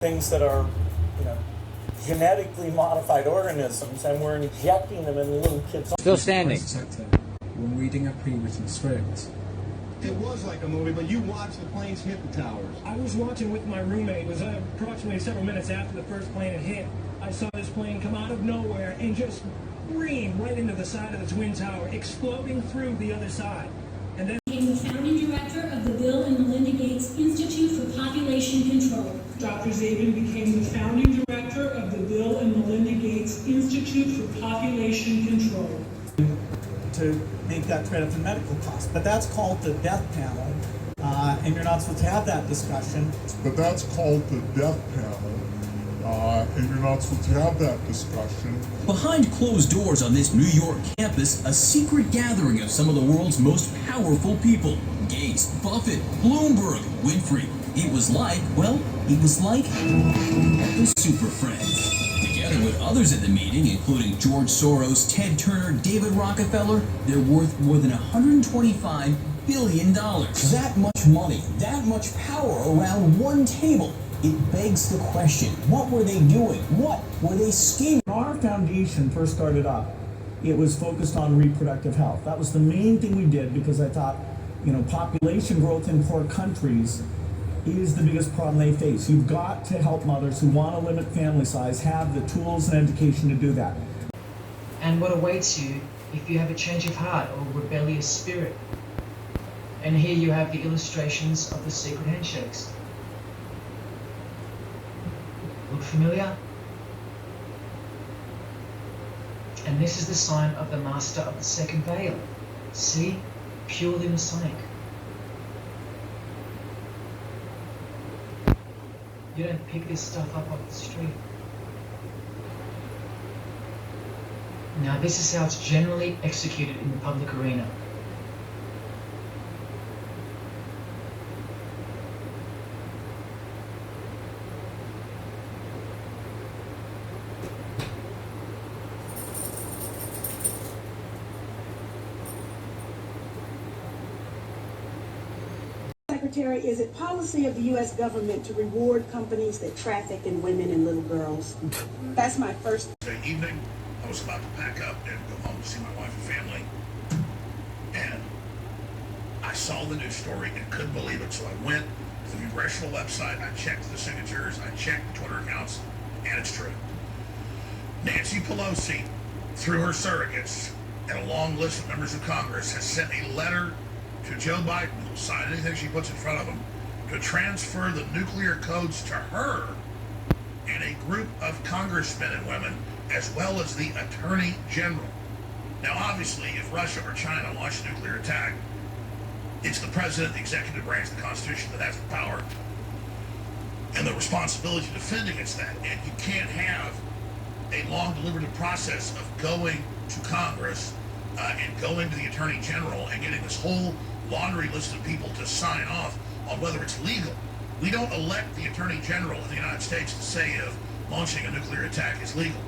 things that are, you know, genetically modified organisms, and we're injecting them in little kids. Still standing. When reading a pre-written script. It was like a movie, but you watched the planes hit the towers. I was watching with my roommate. It was approximately several minutes after the first plane had hit. I saw this plane come out of nowhere and just ream right into the side of the Twin Tower, exploding through the other side. And then became the founding director of the Bill and Melinda Gates Institute for Population Control. Dr. Zabin became the founding director of the Bill and Melinda Gates Institute for Population Control. To make that trade-off in medical costs, but that's called the death panel, and you're not supposed to have that discussion. But that's called the death panel, and you're not supposed to have that discussion. Behind closed doors on this New York campus, a secret gathering of some of the world's most powerful people. Gates, Buffett, Bloomberg, Winfrey. It was like the Super Friends. Together with others at the meeting, including George Soros, Ted Turner, David Rockefeller, they're worth more than $125 billion. That much money, that much power around one table. It begs the question, what were they doing? What were they scheming? When our foundation first started up, it was focused on reproductive health. That was the main thing we did, because I thought, you know, population growth in poor countries is the biggest problem they face. You've got to help mothers who want to limit family size have the tools and education to do that. And what awaits you if you have a change of heart or rebellious spirit? And here you have the illustrations of the secret handshakes. Look familiar? And this is the sign of the master of the second veil. See? Purely Masonic. You don't pick this stuff up off the street. Now this is how it's generally executed in the public arena. Secretary, is it policy of the U.S. government to reward companies that traffic in women and little girls? That's my first. That evening, I was about to pack up and go home to see my wife and family, and I saw the news story and couldn't believe it. So I went to the congressional website, I checked the signatures, I checked the Twitter accounts, and it's true. Nancy Pelosi, through her surrogates and a long list of members of Congress, has sent a letter to Joe Biden, who'll sign anything she puts in front of him, to transfer the nuclear codes to her and a group of congressmen and women, as well as the Attorney General. Now, obviously, if Russia or China launch a nuclear attack, it's the president, the executive branch, the Constitution that has the power and the responsibility to defend against that. And you can't have a long deliberative process of going to Congress and going to the Attorney General and getting this whole laundry list of people to sign off on whether it's legal. We don't elect the Attorney General of the United States to say if launching a nuclear attack is legal.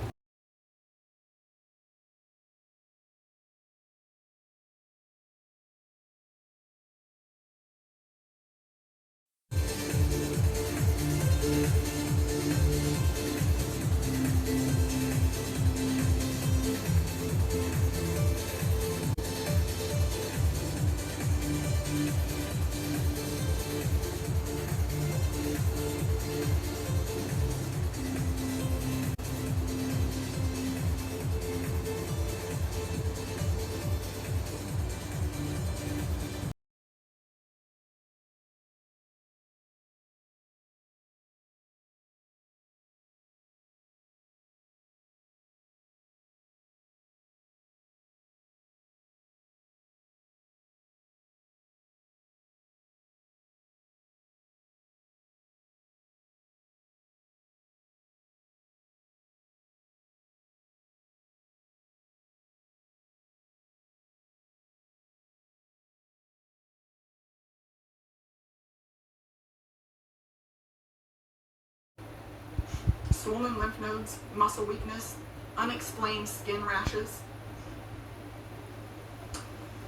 Swollen lymph nodes, muscle weakness, unexplained skin rashes.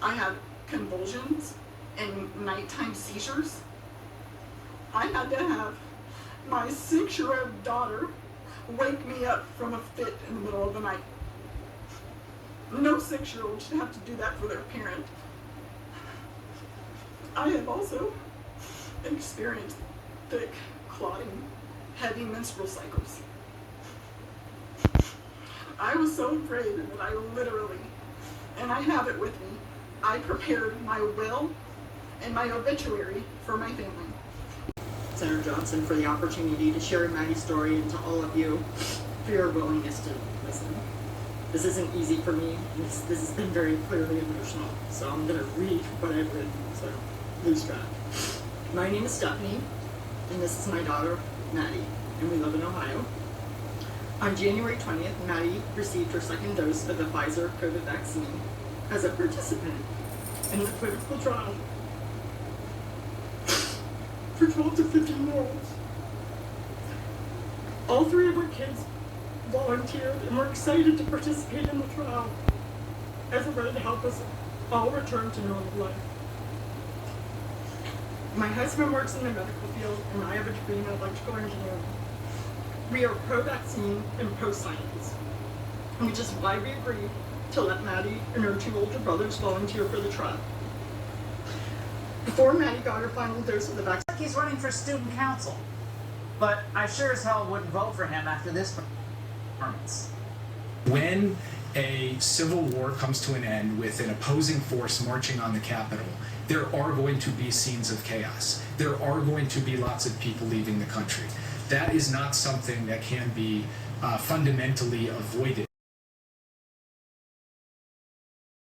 I had convulsions and nighttime seizures. I had to have my 6-year-old daughter wake me up from a fit in the middle of the night. No 6-year-old should have to do that for their parent. I have also experienced thick, clotting, heavy menstrual cycles. I was so afraid that I literally, and I have it with me, I prepared my will and my obituary for my family. Senator Johnson, for the opportunity to share Maddie's story, and to all of you for your willingness to listen. This isn't easy for me. This has been very clearly emotional, so I'm going to read what I've written, so lose track. My name is Stephanie, and this is my daughter, Maddie, and we live in Ohio. On January 20th, Maddie received her second dose of the Pfizer COVID vaccine as a participant in the clinical trial for 12 to 15-year-olds. All 3 of our kids volunteered and were excited to participate in the trial as a way to help us all return to normal life. My husband works in the medical field, and I have a degree in electrical engineering. We are pro-vaccine and pro-science, which is why we agreed to let Maddie and her 2 older brothers volunteer for the trial. Before Maddie got her final dose of the vaccine, he's running for student council, but I sure as hell wouldn't vote for him after this performance. When a civil war comes to an end with an opposing force marching on the Capitol, there are going to be scenes of chaos. There are going to be lots of people leaving the country. That is not something that can be fundamentally avoided.